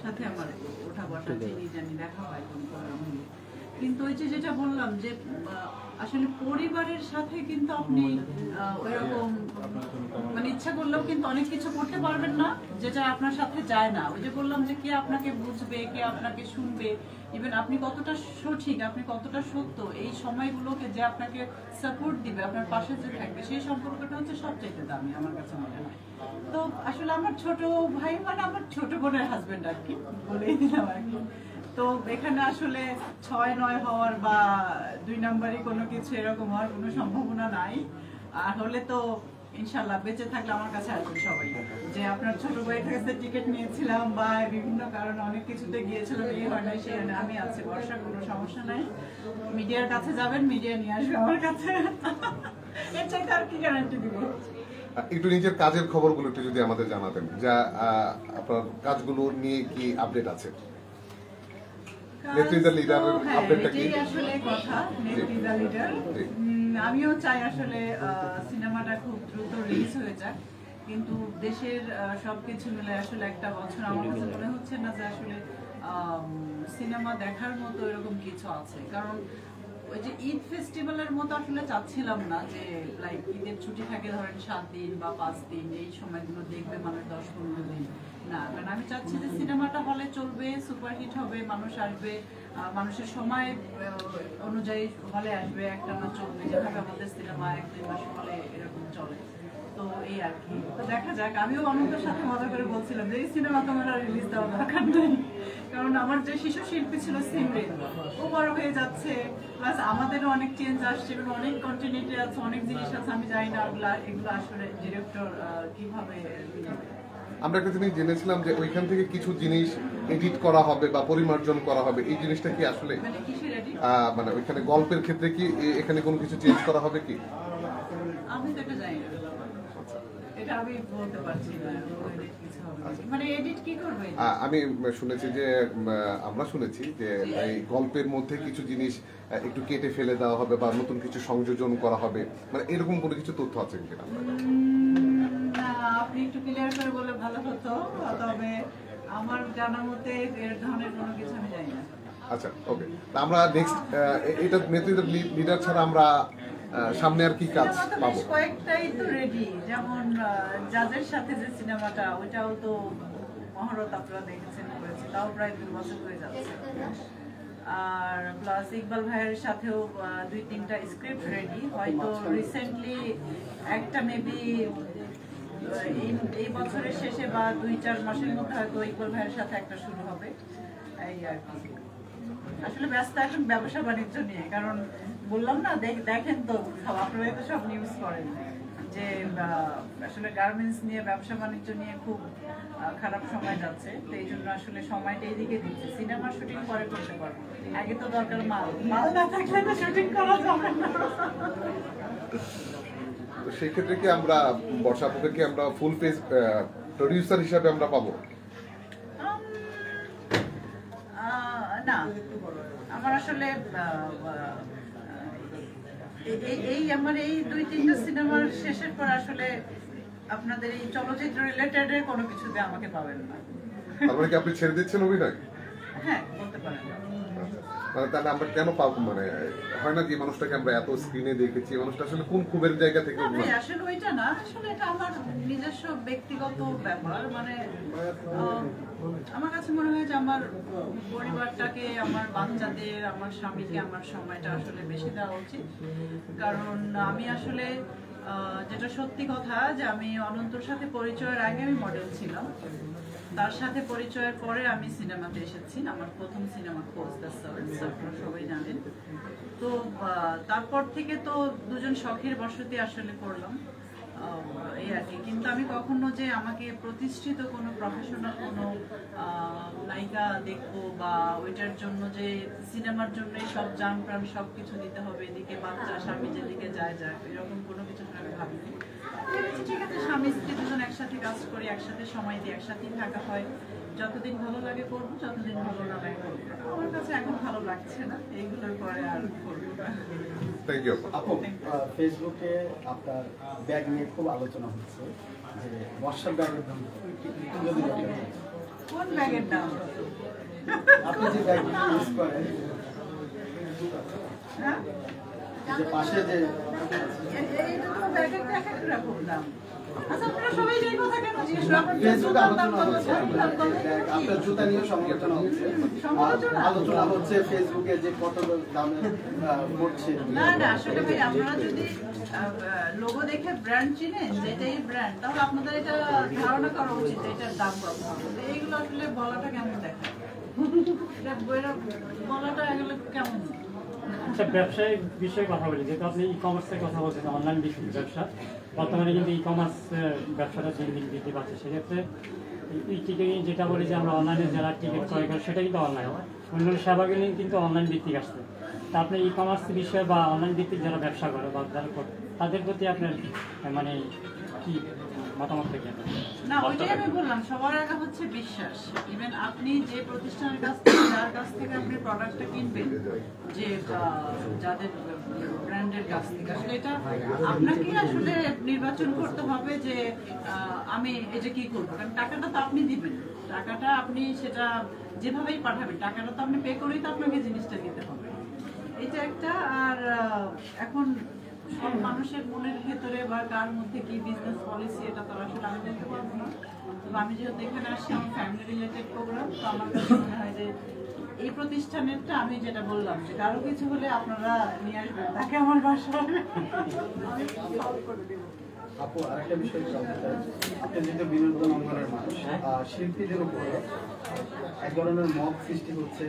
সাথে আমার ওঠা বসা চিনি জানি দেখা হয় কিন্তু ওই যে যেটা বললাম যে আসলে পরিবারের সাথে কিন্তু আপনি ওইরকম মানে ইচ্ছা করলেও কিন্তু অনেক কিছু করতে পারবেন না যেটা আপনার সাথে যায় না। ওই যে বললাম যে কে আপনাকে বুঝবে, কে আপনাকে শুনবে, ইভেন আপনি কতটা সঠিক, আপনি কতটা সত্য, এই সময়গুলোকে যে আপনাকে সাপোর্ট দিবে, আপনার পাশে যে থাকবে, সেই সম্পর্কটা হচ্ছে সবচেয়ে দামি আমার কাছে মনে হয়। তো আসলে আমার ছোট ভাই মানে আমার ছোট বোনের হাজবেন্ড আর কি বলেই দিলাম আর কি। তো এখানে আসলে 6-9 হওয়ার বা 2 নাম্বারই কোনো কিছু এরকম হওয়ার কোনো সম্ভাবনা নাই। আর হলে তো ইনশাল্লাহ বেঁচে থাকলে আমার কাছে আসবে সবাই যে আপনার ছোট ভাইয়ের কাছে টিকিট নিয়েছিলাম বা বিভিন্ন কারণে অনেক কিছুতে গিয়েছিলাম, এই হয় না সেই হয় না, আমি আছি, বর্ষা কোনো সমস্যা নাই। মিডিয়ার কাছে যাবেন, মিডিয়া নিয়ে আসবে আমার কাছে, এর চাইতে আর কি গ্যারান্টি দিব। একটু নিজের কাজের খবরগুলো একটু যদি আমাদের জানাতেন, যা আপনার কাজগুলো নিয়ে কি আপডেট আছে? আমিও চাই আসলে সিনেমাটা খুব দ্রুত রিলিজ হয়ে যাক, কিন্তু দেশের সবকিছু মিলে আসলে একটা বছর আমার কাছে মনে হচ্ছে না যে আসলে সিনেমা দেখার মতো এরকম কিছু আছে। কারণ ওই যে ঈদ ফেস্টিভ্যালের মতো আসলে চাচ্ছিলাম না যে লাইক ঈদের ছুটি থাকে ধরেন 7 দিন বা 5 দিন, এই সময়গুলো দেখবে মানুষ 10-15 দিন না। কারণ আমি চাচ্ছি যে সিনেমাটা হলে চলবে, সুপারহিট হবে, মানুষ আসবে, মানুষের সময় অনুযায়ী হলে আসবে, একটা না চলবে, যেভাবে আমাদের সিনেমা 1-2 মাস হলে এরকম চলে। তো এই আর কি, তো দেখা যাক। আমিও অনন্তের সাথে মজা করে বলছিলাম যে এই সিনেমা তোমার রিলিজ দেওয়ার দরকার নেই, কারণ আমার যে শিশু শিল্পী ছিল সিমরিন, ও বড় হয়ে যাচ্ছে, প্লাস আমাদেরও অনেক চেঞ্জ আসছে, অনেক কন্টিনিউটি আছে, অনেক জিনিস আছে, আমি জানি না এগুলো আসলে ডিরেক্টর কিভাবে। আমরা একটা জিনিস জেনেছিলাম যে ওইখান থেকে কিছু জিনিস এডিট করা হবে বা পরিমার্জন করা হবে, এই জিনিসটা কি আসলে মানে ওইখানে গল্পের ক্ষেত্রে কি এখানে কোনো কিছু চেঞ্জ করা হবে কি? আমি তো এটা জানি না, এটা আমি বলতে পারছি না। মানে এডিট কি করবে? আমি শুনেছি যে আমরা শুনেছি যে এই গল্পের মধ্যে কিছু জিনিস একটু কেটে ফেলে দেওয়া হবে বা নতুন কিছু সংযোজন করা হবে, মানে এরকম কোনো কিছু তথ্য আছে কিনা? আপনি একটু ক্লিয়ার করে বলে ভালো হতো, তবে আমার জানা মতে এর ধরনের কোনো কিছু আমি জানি না। আচ্ছা, ওকে। আমরা নেক্সট এটা নেতৃত্ব লিডার ছাড়া আমরা সামনে আর কি কাজ পাবো? কয়েকটাই তো রেডি, যেমন যাদের সাথে যে সিনেমাটা, ওইটাও তো মহরত আপনারা দেখেছেন করেছে, তাও প্রায় 2 বছর হয়ে যাচ্ছে। আর প্লাস ইকবাল ভাইয়ের সাথেও 2-3টা স্ক্রিপ্ট রেডি, হয়তো রিসেন্টলি একটা মেবি এই বছরের শেষে বা 2-4 মাসের মধ্যে হয়তো ইকবাল ভাইয়ের সাথে একটা শুরু হবে, এই আর কি। আসলে ব্যস্ত এখন ব্যবসা বাণিজ্য নিয়ে, কারণ বললাম না, দেখেন তো আপনারা তো সব নিউজ করেন যে আসলে গার্মেন্টস নিয়ে, ব্যবসা বাণিজ্য নিয়ে খুব খারাপ সময় যাচ্ছে। তো এই জন্য আসলে সময়টা এইদিকে দিচ্ছে, সিনেমার শুটিং পরে করতে পারবো, আগে তো দরকার মাল না থাকলে তো শুটিং করা যাবে না। তো সেই ক্ষেত্রে কি আমরা বর্ষা আপুকে কি আমরা ফুল পেজ প্রোডিউসার হিসেবে আমরা পাবো? না, আমার আসলে আমার এই 2-3টা সিনেমার শেষের পর আসলে আপনাদের এই চলচ্চিত্র রিলেটেড এর কোনো কিছুতে আমাকে পাবেন না। তারপরে কি আপনি ছেড়ে দিচ্ছেন অভিনয়? হ্যাঁ, বলতে পারেন। মানে তাহলে আমরা কেন পাবো, মানে হয় না যে মানুষটাকে আমরা এত স্ক্রিনে দেখেছি, মানুষটা আসলে কোন খুবের জায়গা থেকে? আসলে ওইটা না, আসলে এটা আমার নিজস্ব ব্যক্তিগত ব্যাপার। মানে আমার কাছে মনে হয় যে আমার পরিবারটাকে, আমার বাচ্চাদের, আমার স্বামীকে আমার সময়টা আসলে বেশি দেওয়া উচিত। কারণ আমি আসলে যেটা সত্যি কথা যে আমি অনন্তর সাথে পরিচয়ের আগে আমি মডেল ছিলাম, তার সাথে পরিচয়ের পরে আমি সিনেমাতে এসেছি। আমার প্রথম সিনেমা খোঁজ দ্য সার্চ, আপনারা সবাই জানেন। তো তারপর থেকে তো দুজন শখের বশতে আসলে করলাম, এই আর কি। কিন্তু আমি কখনো যে আমাকে প্রতিষ্ঠিত কোনো প্রফেশনাল কোনো নায়িকা দেখবো বা ওইটার জন্য যে সিনেমার জন্য সব জান প্রাণ সব কিছু দিতে হবে, এদিকে বাচ্চা স্বামী যেদিকে যায় এরকম কোনো কিছু আমি ভাবিনি। ঠিক আছে, স্বামী স্ত্রী দুজন একসাথে কাজ করি, একসাথে সময় দিই, একসাথেই থাকা হয়, যতদিন ভালো লাগে করবো, যতদিন ভালো না লাগে করবো। আমার কাছে এখন ভালো লাগছে না, এইগুলোর পরে আর করবো না। আপু, ফেসবুকে আপনার ব্যাগ নিয়ে খুব আলোচনা হচ্ছে যে বর্ষার ব্যাগের দাম কোন ব্যাগের দাম? আপনি যে ব্যাগ ইউজ করেন, হ্যাঁ? যে পাশে যে এটা তো ব্যাগের এক এক রকম দাম। আচ্ছা, আপনারা সবাই এই কথা কেন জিজ্ঞেস করেন? আপনার ফেসবুকে জুতার দাম আলোচনা কত? হচ্ছে, শাড়ির দাম কত? ব্যাগ, আপনার জুতা নিয়ে সমালোচনা হচ্ছে, সমালোচনা? আলোচনা হচ্ছে ফেসবুকে যে কত দামে পড়ছে। না না, আসলে ভাই আপনারা যদি লোগো দেখে ব্র্যান্ড চিনেন যে এটাই ব্র্যান্ড, তাহলে আপনাদের এটা ধারণা করা উচিত যে এটার দাম কত হবে। তো এইগুলো আসলে বলাটা কেমন দেখায়? এটা বলাটা এগুলো কেমন? আচ্ছা, ব্যবসায়িক বিষয়ে কথা বলি, যেহেতু আপনি ই কমার্সের কথা বলছেন, অনলাইন ভিত্তিক ব্যবসা, বর্তমানে কিন্তু ই কমার্স ব্যবসাটা দিন দিন বৃদ্ধি পাচ্ছে। সেক্ষেত্রে এই টিকিটিং যেটা বলি যে আমরা অনলাইনে যারা টিকিট ক্রয় করি সেটা কিন্তু অনলাইন, অন্যান্য সেবাগুলি কিন্তু অনলাইন ভিত্তিক আসছে। তা আপনি ই কমার্স বিষয়ে বা অনলাইন ভিত্তিক যারা ব্যবসা করে বা যারা করে তাদের প্রতি আপনার মানে কি মতামত থেকে? না, ওইটাই আমি বললাম, সবার আগে হচ্ছে বিশ্বাস। ইভেন আপনি যে প্রতিষ্ঠানের কাছ থেকে, যার কাছ থেকে আপনি প্রোডাক্টটা কিনবেন, যে যাদের ব্র্যান্ডের কাছ থেকে, আসলে এটা আপনাকেই আসলে নির্বাচন করতে হবে যে আমি এটা কি করবো। কারণ টাকাটা তো আপনি দিবেন, টাকাটা আপনি সেটা যেভাবেই পাঠাবেন, টাকাটা তো আপনি পে করেই তো আপনাকে জিনিসটা দিতে হবে। এটা একটা। আর এখন সব মানুষের মনের ভেতরে বা কার মধ্যে কি বিজনেস পলিসি, এটা তো আসলে আমি বলতে পারবো না। তবে আমি যেহেতু এখানে আসছি, আমার ফ্যামিলি রিলেটেড প্রোগ্রাম, তো আমার কাছে মনে হয় যে এই প্রতিষ্ঠানেরটা, আমি যেটা বললাম যে কারো কিছু হলে আপনারা নিয়ে আসবেন তাকে আমার বাসায়, আমি সলভ করে দেবো। আপু, আরেকটা বিষয় জানতে চাই, আপনি যেহেতু বিনোদন অঙ্গনের মানুষ, শিল্পীদের উপরে এক ধরনের মব সৃষ্টি হচ্ছে